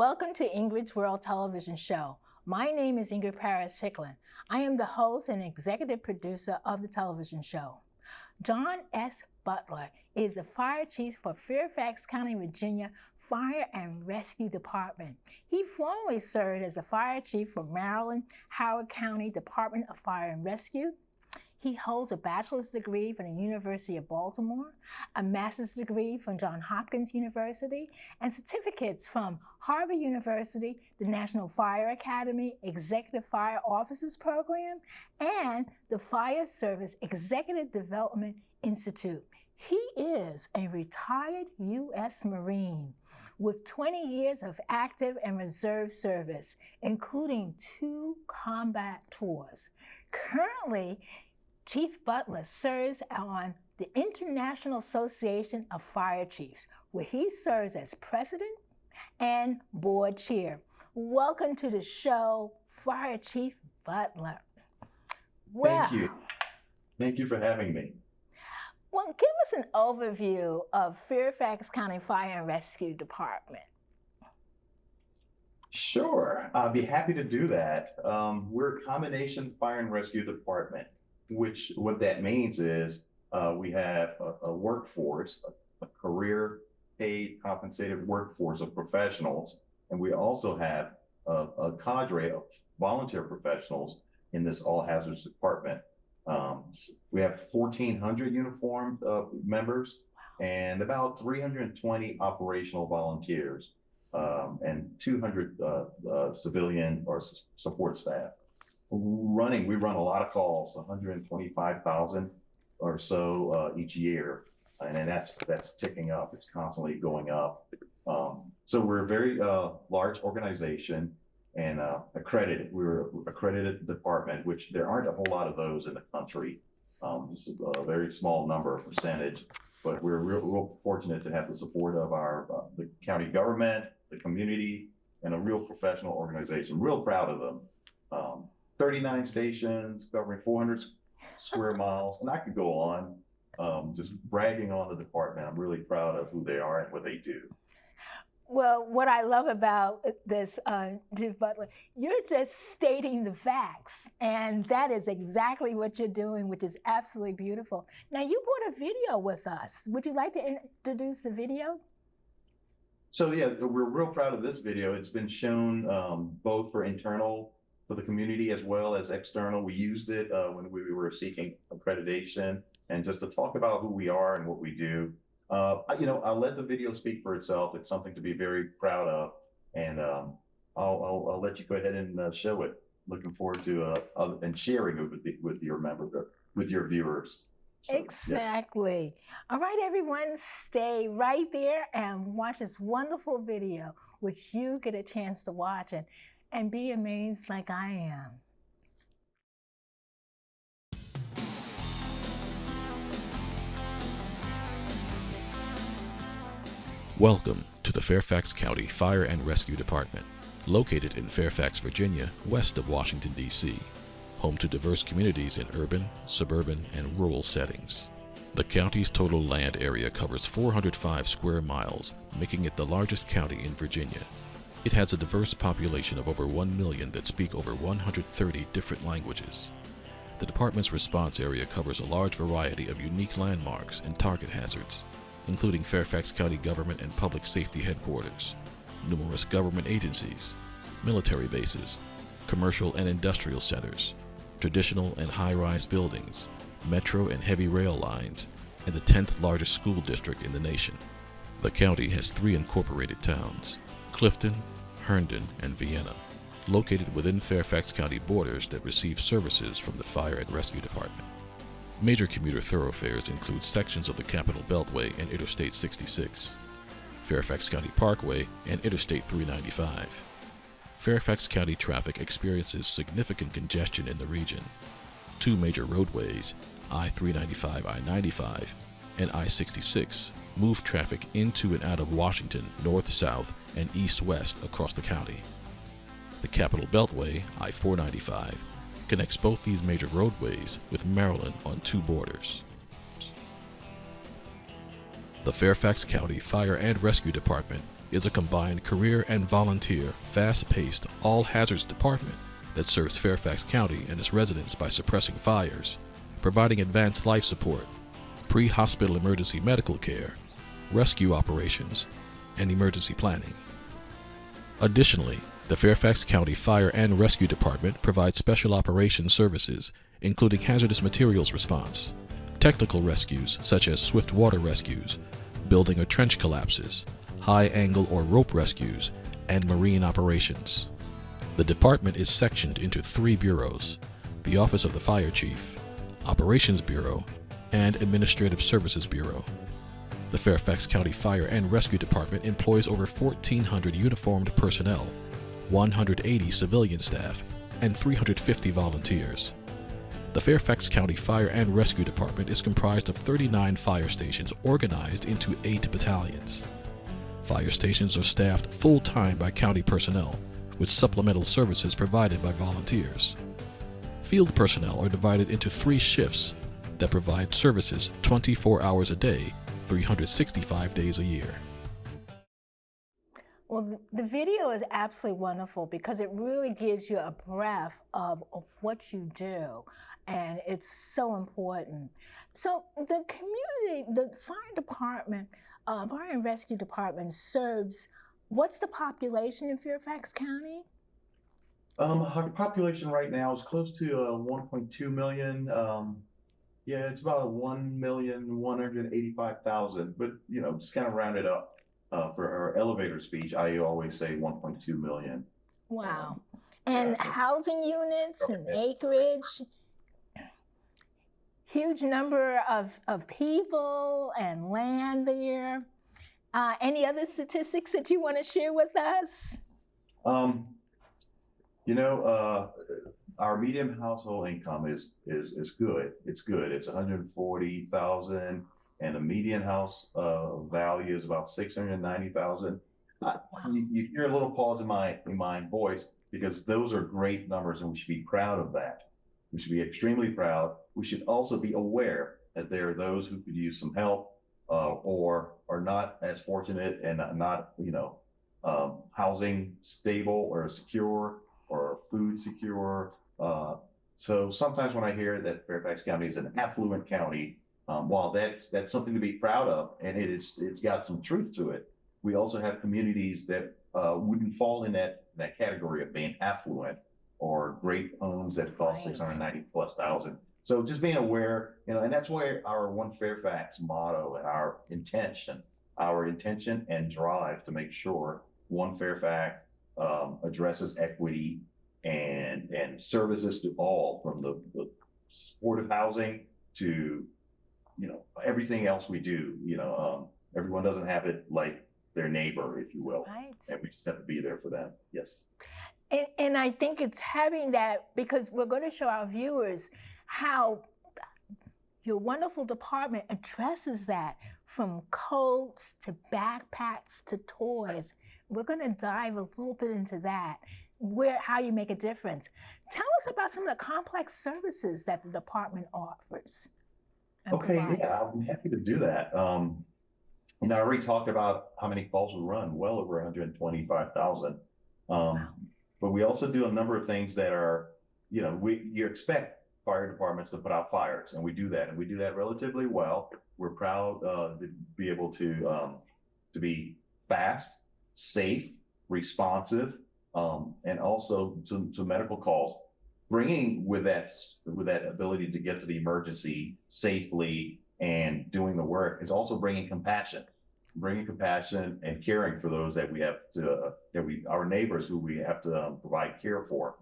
Welcome to Ingrid's World Television Show. My name is Ingrid Paris-Hicklin. I am the host and executive producer of the television show. John S. Butler is the fire chief for Fairfax County, Virginia Fire and Rescue Department. He formerly served as the fire chief for Maryland Howard County Department of Fire and Rescue. He holds a bachelor's degree from the University of Baltimore, a master's degree from Johns Hopkins University, and certificates from Harvard University, the National Fire Academy Executive Fire Officers Program, and the Fire Service Executive Development Institute. He is a retired U.S. Marine with 20 years of active and reserve service, including 2 combat tours. Currently, Chief Butler serves on the International Association of Fire Chiefs, where he serves as president and board chair. Welcome to the show, Fire Chief Butler. Well, thank you. Thank you for having me. Well, give us an overview of Fairfax County Fire and Rescue Department. Sure, I'll be happy to do that. We're a combination fire and rescue department, which what that means is we have a workforce, a career paid compensated workforce of professionals, and we also have a cadre of volunteer professionals in this all hazards department. We have 1,400 uniformed members and about 320 operational volunteers and 200 civilian or support staff. We run a lot of calls, 125,000 or so each year, and that's ticking up. It's constantly going up. So we're a very large organization and accredited. We're an accredited department, which there aren't a whole lot of those in the country. It's a very small number of percentage, but we're real fortunate to have the support of the county government, the community, and a real professional organization. Real proud of them. 39 stations covering 400 square miles, and I could go on just bragging on the department. I'm really proud of who they are and what they do. Well, what I love about this, Chief Butler, you're just stating the facts, and that is exactly what you're doing, which is absolutely beautiful. Now, you brought a video with us. Would you like to introduce the video? So yeah, we're real proud of this video. It's been shown both for the community as well as external. We used it when we were seeking accreditation and just to talk about who we are and what we do. I'll let the video speak for itself. It's something to be very proud of, and I'll let you go ahead and show it. Looking forward to and sharing it with your viewers. So, exactly. Yeah. All right, everyone, stay right there and watch this wonderful video, which you get a chance to watch and be amazed like I am. Welcome to the Fairfax County Fire and Rescue Department, located in Fairfax, Virginia, west of Washington, D.C., home to diverse communities in urban, suburban, and rural settings. The county's total land area covers 405 square miles, making it the largest county in Virginia. It has a diverse population of over 1 million that speak over 130 different languages. The department's response area covers a large variety of unique landmarks and target hazards, including Fairfax County Government and Public Safety Headquarters, numerous government agencies, military bases, commercial and industrial centers, traditional and high-rise buildings, metro and heavy rail lines, and the 10th largest school district in the nation. The county has 3 incorporated towns, Clifton, Herndon, and Vienna, located within Fairfax County borders that receive services from the Fire and Rescue Department. Major commuter thoroughfares include sections of the Capitol Beltway and Interstate 66, Fairfax County Parkway, and Interstate 395. Fairfax County traffic experiences significant congestion in the region. 2 major roadways, I-395, I-95, and I-66, move traffic into and out of Washington north-south and east-west across the county. The Capitol Beltway, I-495, connects both these major roadways with Maryland on 2 borders. The Fairfax County Fire and Rescue Department is a combined career and volunteer, fast-paced, all-hazards department that serves Fairfax County and its residents by suppressing fires, providing advanced life support, pre-hospital emergency medical care, rescue operations, and emergency planning. Additionally, the Fairfax County Fire and Rescue Department provides special operations services, including hazardous materials response, technical rescues such as swift water rescues, building or trench collapses, high angle or rope rescues, and marine operations. The department is sectioned into 3 bureaus: the Office of the Fire Chief, Operations Bureau, and Administrative Services Bureau. The Fairfax County Fire and Rescue Department employs over 1,400 uniformed personnel, 180 civilian staff, and 350 volunteers. The Fairfax County Fire and Rescue Department is comprised of 39 fire stations organized into 8 battalions. Fire stations are staffed full-time by county personnel, with supplemental services provided by volunteers. Field personnel are divided into 3 shifts that provide services 24 hours a day, 365 days a year. Well, the video is absolutely wonderful because it really gives you a breath of what you do, and it's so important. So the community, the fire department, fire and rescue department serves, what's the population in Fairfax County? Our population right now is close to 1.2 million. Yeah, it's about 1,185,000, but just kind of round it up. For our elevator speech, I always say 1.2 million. Wow. And yeah. Housing units and acreage, huge number of people and land there. Any other statistics that you want to share with us? Our median household income is good. It's good. It's 140,000. And the median house value is about 690,000. Wow. You hear a little pause in my voice because those are great numbers, and we should be proud of that. We should be extremely proud. We should also be aware that there are those who could use some help or are not as fortunate and not housing stable or secure or food secure. So sometimes when I hear that Fairfax County is an affluent county, while that's something to be proud of, and it's got some truth to it, we also have communities that wouldn't fall in that category of being affluent or great homes that cost $690,000+. So just being aware, and that's where our One Fairfax motto and our intention and drive to make sure One Fairfax addresses equity and services to all, from the supportive housing to everything else we do. Everyone doesn't have it like their neighbor, if you will. Right. And we just have to be there for them. Yes. And I think it's having that, because we're going to show our viewers how your wonderful department addresses that, from coats to backpacks to toys. We're going to dive a little bit into that, how you make a difference. Tell us about some of the complex services that the department offers. Okay, yeah, I'm happy to do that. I already talked about how many calls we run, well over 125,000. Wow. But we also do a number of things that are, you expect fire departments to put out fires, and we do that, relatively well. We're proud to be able to be fast, safe, responsive, and also to medical calls. Bringing with that ability to get to the emergency safely and doing the work is also bringing compassion and caring for those that we have to, our neighbors who we have to provide care for.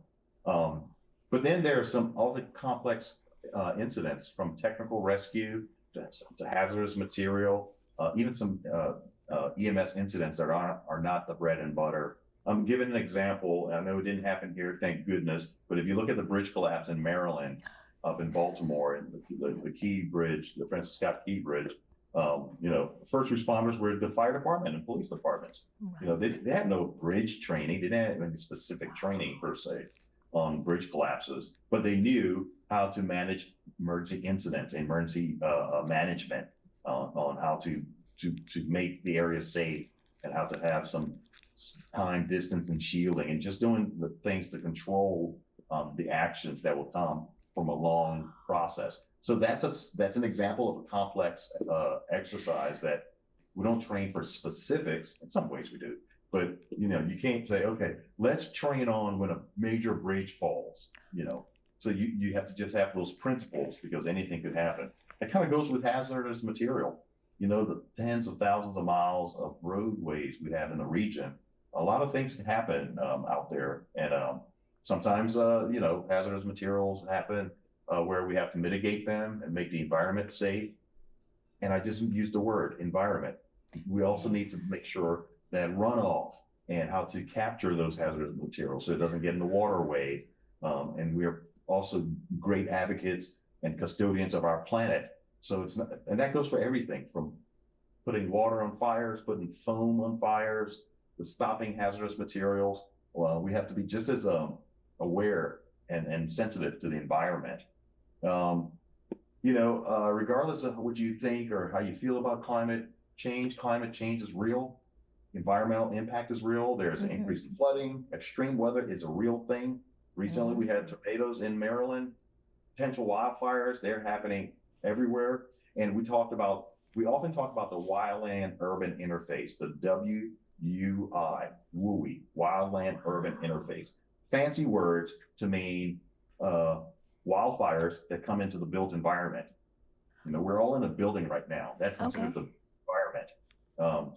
But then there are some other complex incidents, from technical rescue to hazardous material, even some EMS incidents that are not the bread and butter. I'm giving an example. I know it didn't happen here, thank goodness, but if you look at the bridge collapse in Maryland, up in Baltimore, and the Key Bridge, the Francis Scott Key Bridge, first responders were the fire department and police departments. Right. They had no bridge training. They didn't have any specific training per se on bridge collapses, but they knew how to manage emergency incidents, emergency management, on how to make the area safe and how to have some time, distance, and shielding, and just doing the things to control the actions that will come from a long process. So that's an example of a complex exercise that we don't train for specifics. In some ways we do, but you can't say, okay, let's train on when a major bridge falls. So you have to just have those principles, because anything could happen. It kind of goes with hazardous material. The tens of thousands of miles of roadways we have in the region. A lot of things can happen out there, and sometimes hazardous materials happen where we have to mitigate them and make the environment safe. And I just used the word environment. We also need to make sure that runoff and how to capture those hazardous materials so it doesn't get in the waterway. And we're also great advocates and custodians of our planet. So it's not, and that goes for everything from putting water on fires, putting foam on fires, to stopping hazardous materials. Well, we have to be just as aware and sensitive to the environment. Regardless of what you think or how you feel about climate change is real. Environmental impact is real. There's an increase in flooding. Extreme weather is a real thing. Recently, we had tornadoes in Maryland, potential wildfires. They're happening everywhere. And we often talk about the wildland urban interface, the WUI, wildland urban interface. Fancy words to mean wildfires that come into the built environment. We're all in a building right now. That's considered the environment.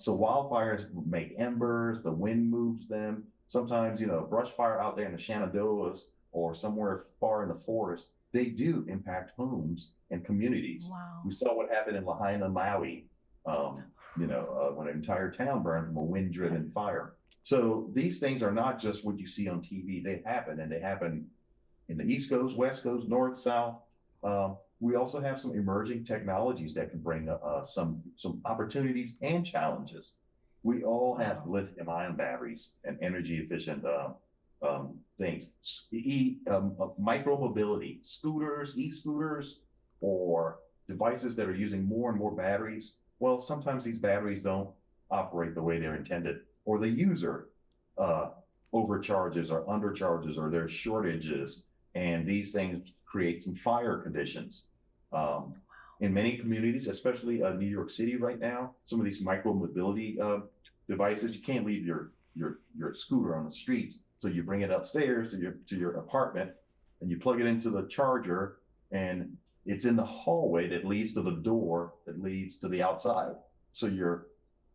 So wildfires make embers, the wind moves them. Sometimes, brush fire out there in the Shenandoahs or somewhere far in the forest, they do impact homes and communities. Wow. We saw what happened in Lahaina, Maui, when an entire town burned from a wind-driven fire. So these things are not just what you see on TV. They happen, and they happen in the East Coast, West Coast, North, South. We also have some emerging technologies that can bring some opportunities and challenges. We all have lithium-ion batteries and energy-efficient things. Micro-mobility, scooters, e-scooters, or devices that are using more and more batteries. Well, sometimes these batteries don't operate the way they're intended, or the user overcharges or undercharges, or there's shortages, and these things create some fire conditions. In many communities, especially New York City right now, some of these micro-mobility devices, you can't leave your scooter on the streets. So you bring it upstairs to your apartment, and you plug it into the charger, and it's in the hallway that leads to the door that leads to the outside. So your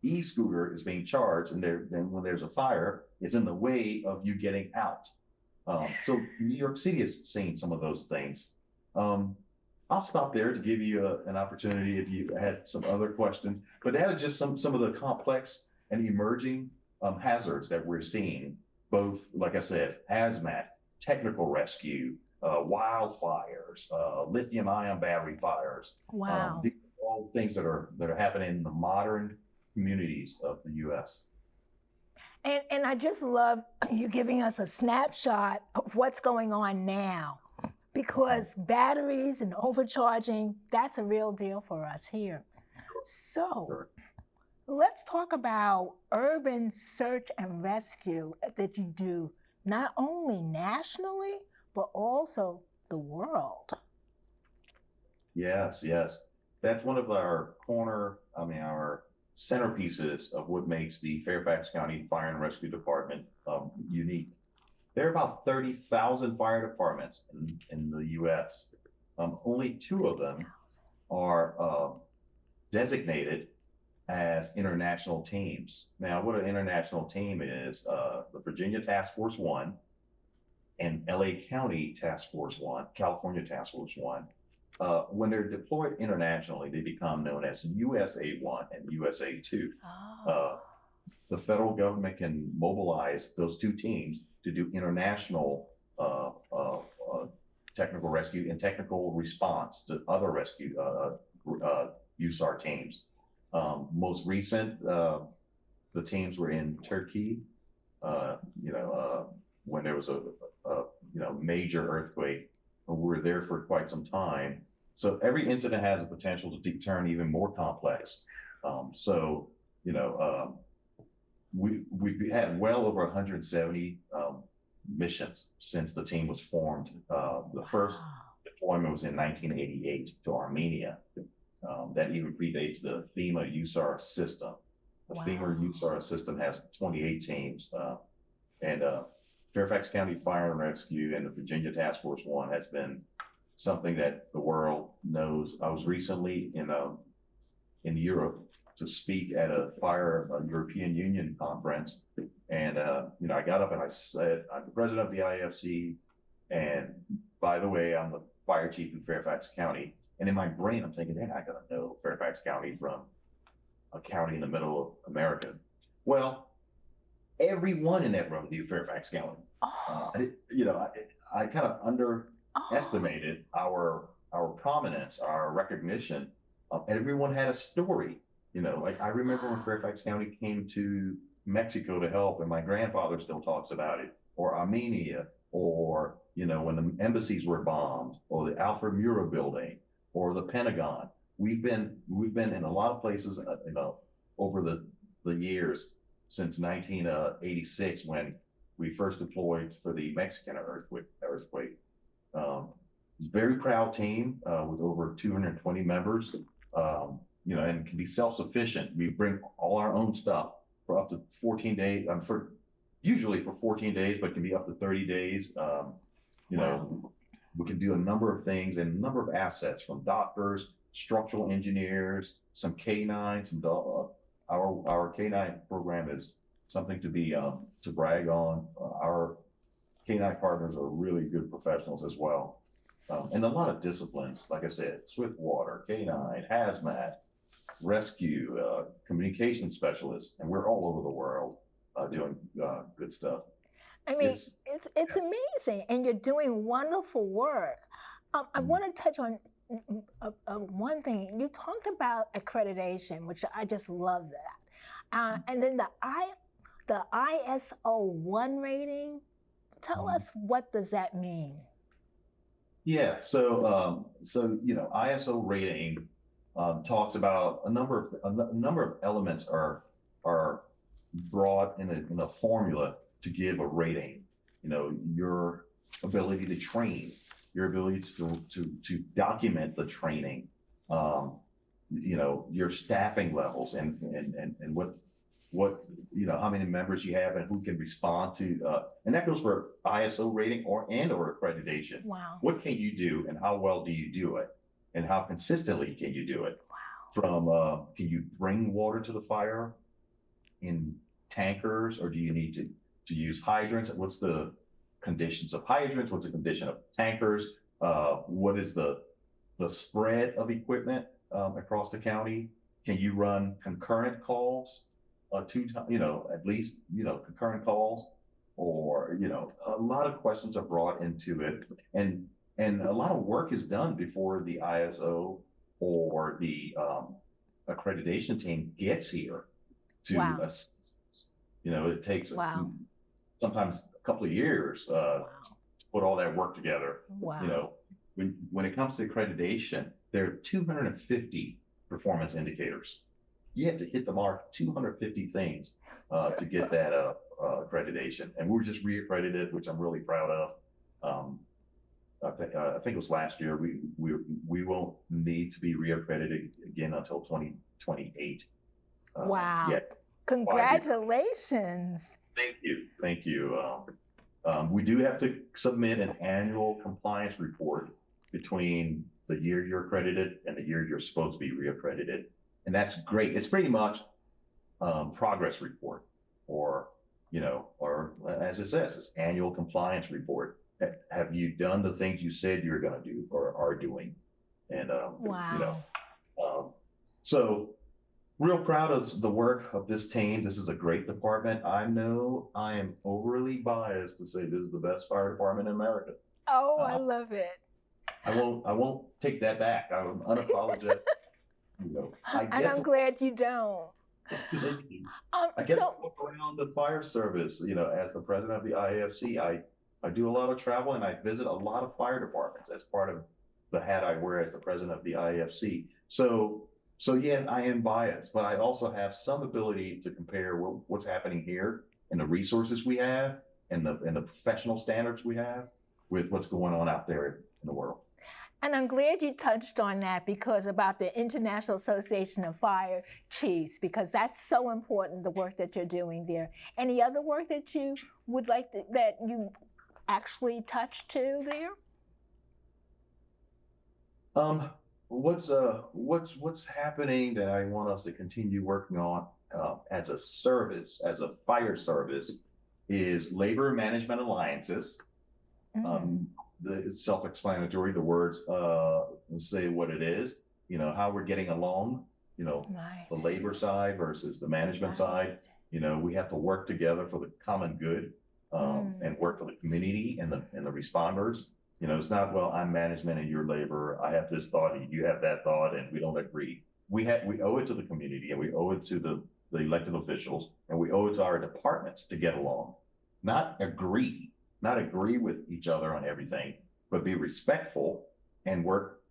e-scooter is being charged, and then when there's a fire, it's in the way of you getting out. So New York City has seen some of those things. I'll stop there to give you an opportunity if you had some other questions, but that is just some of the complex and emerging hazards that we're seeing, both, like I said, hazmat, technical rescue, wildfires, lithium-ion battery fires. Wow. These are all things that are happening in the modern communities of the U.S. And I just love you giving us a snapshot of what's going on now, because batteries and overcharging, that's a real deal for us here. So let's talk about urban search and rescue that you do, not only nationally, but also the world. Yes. That's one of our our centerpieces of what makes the Fairfax County Fire and Rescue Department unique. There are about 30,000 fire departments in the U.S. Only 2 of them are designated as international teams. Now, what an international team is, the Virginia Task Force 1 and LA County Task Force 1, California Task Force 1, when they're deployed internationally, they become known as USA 1 and USA 2. The federal government can mobilize those 2 teams to do international technical rescue and technical response to other rescue USAR teams. Most recent, the teams were in Turkey, when there was a major earthquake. We were there for quite some time. So every incident has a potential to turn even more complex. we've had well over 170 missions since the team was formed. The first deployment was in 1988 to Armenia. That even predates the FEMA USAR system. The FEMA USAR system has 28 teams, and Fairfax County Fire and Rescue and the Virginia Task Force One has been something that the world knows. I was recently in Europe to speak at a European Union conference, and I got up and I said, "I'm the president of the IFC, and by the way, I'm the fire chief in Fairfax County." And in my brain, I'm thinking, "Man, I gotta know Fairfax County from a county in the middle of America." Well, everyone in that room knew Fairfax County. I kind of underestimated our prominence, our recognition. Everyone had a story. Like I remember when Fairfax County came to Mexico to help, and my grandfather still talks about it, or Armenia, or when the embassies were bombed, or the Alfred Murrah building, or the Pentagon. We've been in a lot of places, over the years since 1986 when we first deployed for the Mexican earthquake. Very proud team with over 220 members. And can be self-sufficient. We bring all our own stuff for up to 14 days, usually for 14 days, but can be up to 30 days. We can do a number of things and a number of assets, from doctors, structural engineers, some K9s, and our K9 program is something to be to brag on. Our K9 partners are really good professionals as well. And a lot of disciplines, like I said, swift water, K9, hazmat, rescue, communication specialists, and we're all over the world doing good stuff. I mean, it's amazing, and you're doing wonderful work. I want to touch on one thing. You talked about accreditation, which I just love that. And then the ISO 1 rating. Tell us, what does that mean? Yeah, so ISO rating talks about a number of elements are brought in a formula to give a rating. Your ability to train, your ability to document the training, your staffing levels, and what how many members you have and who can respond to, and that goes for ISO rating or accreditation. Wow. What can you do, and how well do you do it, and how consistently can you do it? Wow. From can you bring water to the fire in tankers, or do you need to use hydrants? What's the conditions of hydrants? What's the condition of tankers? What is the spread of equipment across the county? Can you run concurrent calls? At least concurrent calls, or a lot of questions are brought into it, and a lot of work is done before the ISO or the accreditation team gets here to assist. It takes sometimes a couple of years to put all that work together. Wow. When it comes to accreditation, there are 250 performance indicators. You have to hit the mark 250 things to get that accreditation. And we were just reaccredited, which I'm really proud of. I think it was last year. We won't need to be reaccredited again until 2028. Wow. Congratulations. Thank you. We do have to submit an annual compliance report between the year you're accredited and the year you're supposed to be reaccredited. And that's great. It's pretty much progress report, or as it says, it's annual compliance report. Have you done the things you said you're going to do or are doing? And so real proud of the work of this team. This is a great department. I know I am overly biased to say this is the best fire department in America. Oh, I love it. I won't take that back. I'm unapologetic. And I'm glad you don't. Thank you. I get to look around the fire service. As the president of the IFC, I do a lot of travel, and I visit a lot of fire departments as part of the hat I wear as the president of the IFC. So So yeah, I am biased, but I also have some ability to compare what's happening here and the resources we have and the professional standards we have with what's going on out there in the world. And I'm glad you touched on that, because about the International Association of Fire Chiefs, because that's so important, the work that you're doing there. Any other work that you would like to, that you actually touched to there? What's happening that I want us to continue working on as a service, as a fire service, is labor management alliances. It's self-explanatory. The words say what it is. You know, how we're getting along. You know, Right. the labor side versus the management side. You know, we have to work together for the common good and work for the community and the responders. You know, it's not, well, I'm management and you're labor. I have this thought and you have that thought and we don't agree. We owe it to the community and we owe it to the elected officials and we owe it to our departments to get along, not agree with each other on everything, but be respectful and work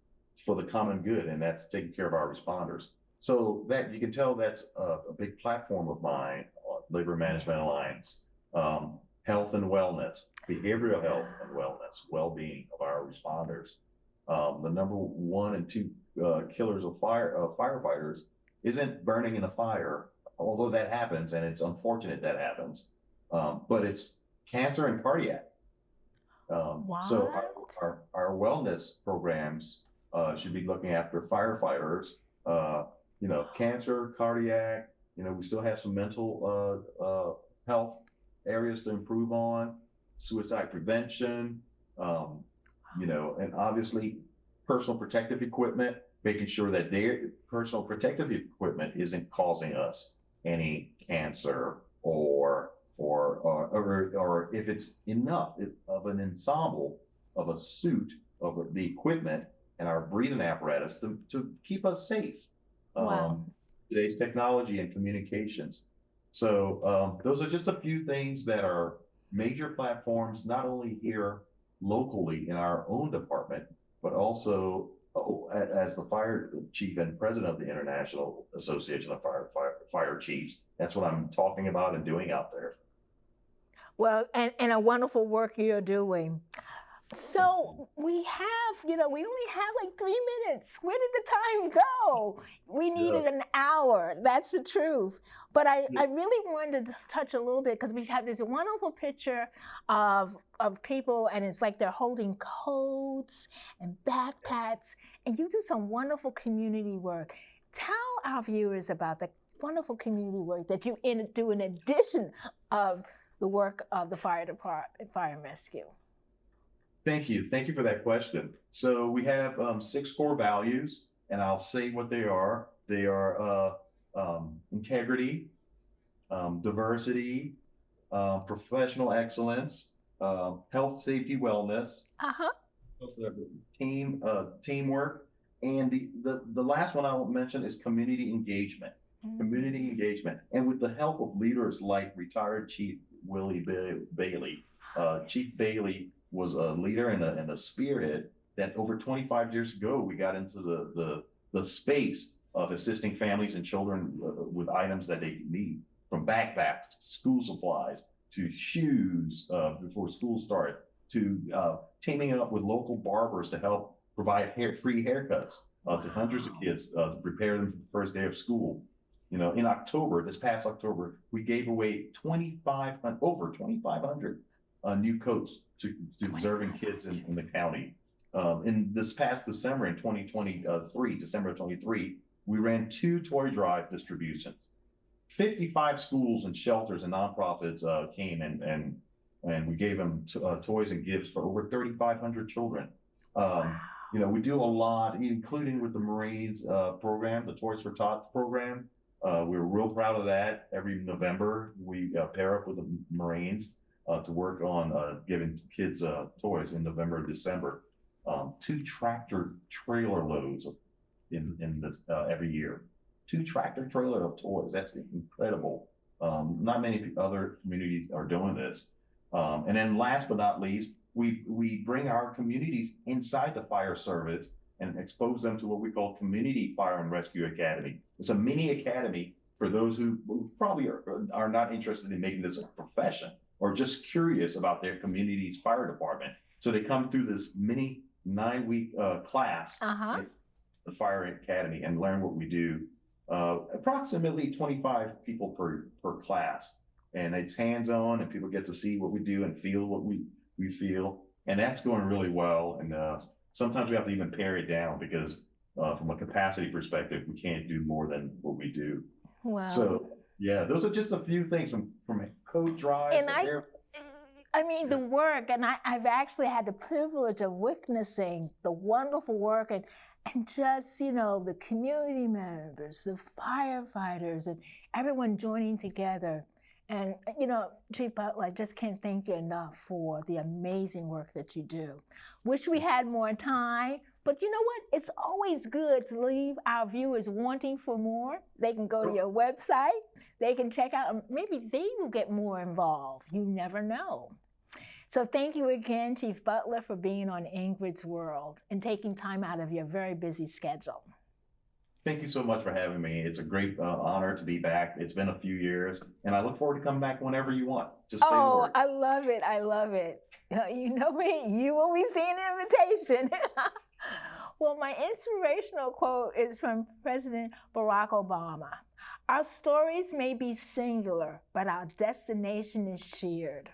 for the common good. And that's taking care of our responders. So that you can tell that's a big platform of mine, Labor Management Alliance, health and wellness, behavioral health and wellness, well-being of our responders. The number 1 and 2 killers of firefighters isn't burning in a fire, although that happens and it's unfortunate that happens, but it's cancer and cardiac. So our wellness programs should be looking after firefighters, you know, cancer, cardiac, you know, we still have some mental health areas to improve on, suicide prevention, you know, and obviously personal protective equipment, making sure that their personal protective equipment isn't causing us any cancer or if it's enough of an ensemble of a suit of the equipment and our breathing apparatus to keep us safe. Wow. Today's technology and communications. So those are just a few things that are major platforms, not only here locally in our own department, but also as the fire chief and president of the International Association of Fire Chiefs. That's what I'm talking about and doing out there. Well, and a wonderful work you're doing. So we have, you know, we only have like 3 minutes. Where did the time go? We needed an hour. That's the truth. But I really wanted to touch a little bit because we have this wonderful picture of people, and it's like they're holding coats and backpacks, and you do some wonderful community work. Tell our viewers about the wonderful community work that you do in addition of the work of the fire department, fire and rescue. Thank you. Thank you for that question. So we have 6 core values, and I'll say what they are. They are integrity, diversity, professional excellence, health, safety, wellness, teamwork, and the last one I'll mention is community engagement. Community engagement, and with the help of leaders like retired Chief Willie Bailey. Chief Bailey was a leader and a spearhead that over 25 years ago, we got into the space of assisting families and children with items that they need, from backpacks, school supplies, to shoes before school started, to teaming up with local barbers to help provide free haircuts to hundreds of kids to prepare them for the first day of school. You know, in October, this past October, we gave away over 2,500 new coats to deserving kids in the county. In this past December, in 2023, December of 23, we ran 2 toy drive distributions. 55 schools and shelters and nonprofits came and we gave them toys and gifts for over 3,500 children. You know, we do a lot, including with the Marines program, the Toys for Tots program. We're real proud of that. Every November, we pair up with the Marines to work on giving kids toys in November and December. 2 tractor trailer loads in this every year. 2 tractor trailer of toys. That's incredible. Not many other communities are doing this. And then last but not least, we bring our communities inside the fire service and expose them to what we call Community Fire and Rescue Academy. It's a mini academy for those who probably are not interested in making this a profession or just curious about their community's fire department. So they come through this mini 9-week class at the Fire Academy and learn what we do. Approximately 25 people per class. And it's hands-on, and people get to see what we do and feel what we feel. And that's going really well. And sometimes we have to even pare it down because from a capacity perspective, we can't do more than what we do. Wow. So yeah, those are just a few things from coat drives. And I mean, the work, and I've actually had the privilege of witnessing the wonderful work and just, you know, the community members, the firefighters, and everyone joining together. And, you know, Chief Butler, I just can't thank you enough for the amazing work that you do. Wish we had more time, but you know what? It's always good to leave our viewers wanting for more. They can go to your website, they can check out, maybe they will get more involved. You never know. So thank you again, Chief Butler, for being on Ingrid's World and taking time out of your very busy schedule. Thank you so much for having me. It's a great honor to be back. It's been a few years, and I look forward to coming back whenever you want. Just say the word. I love it. I love it. You know me, you will be seeing an invitation. Well, my inspirational quote is from President Barack Obama. Our stories may be singular, but our destination is shared.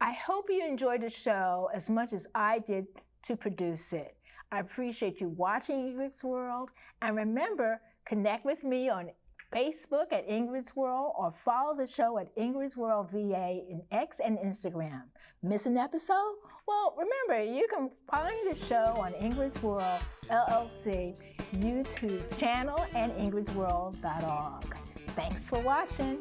I hope you enjoyed the show as much as I did to produce it. I appreciate you watching Ingrid's World, and remember, connect with me on Facebook at Ingrid's World or follow the show at Ingrid's World VA in X and Instagram. Miss an episode? Well, remember, you can find the show on Ingrid's World LLC YouTube channel and ingridsworld.org. Thanks for watching.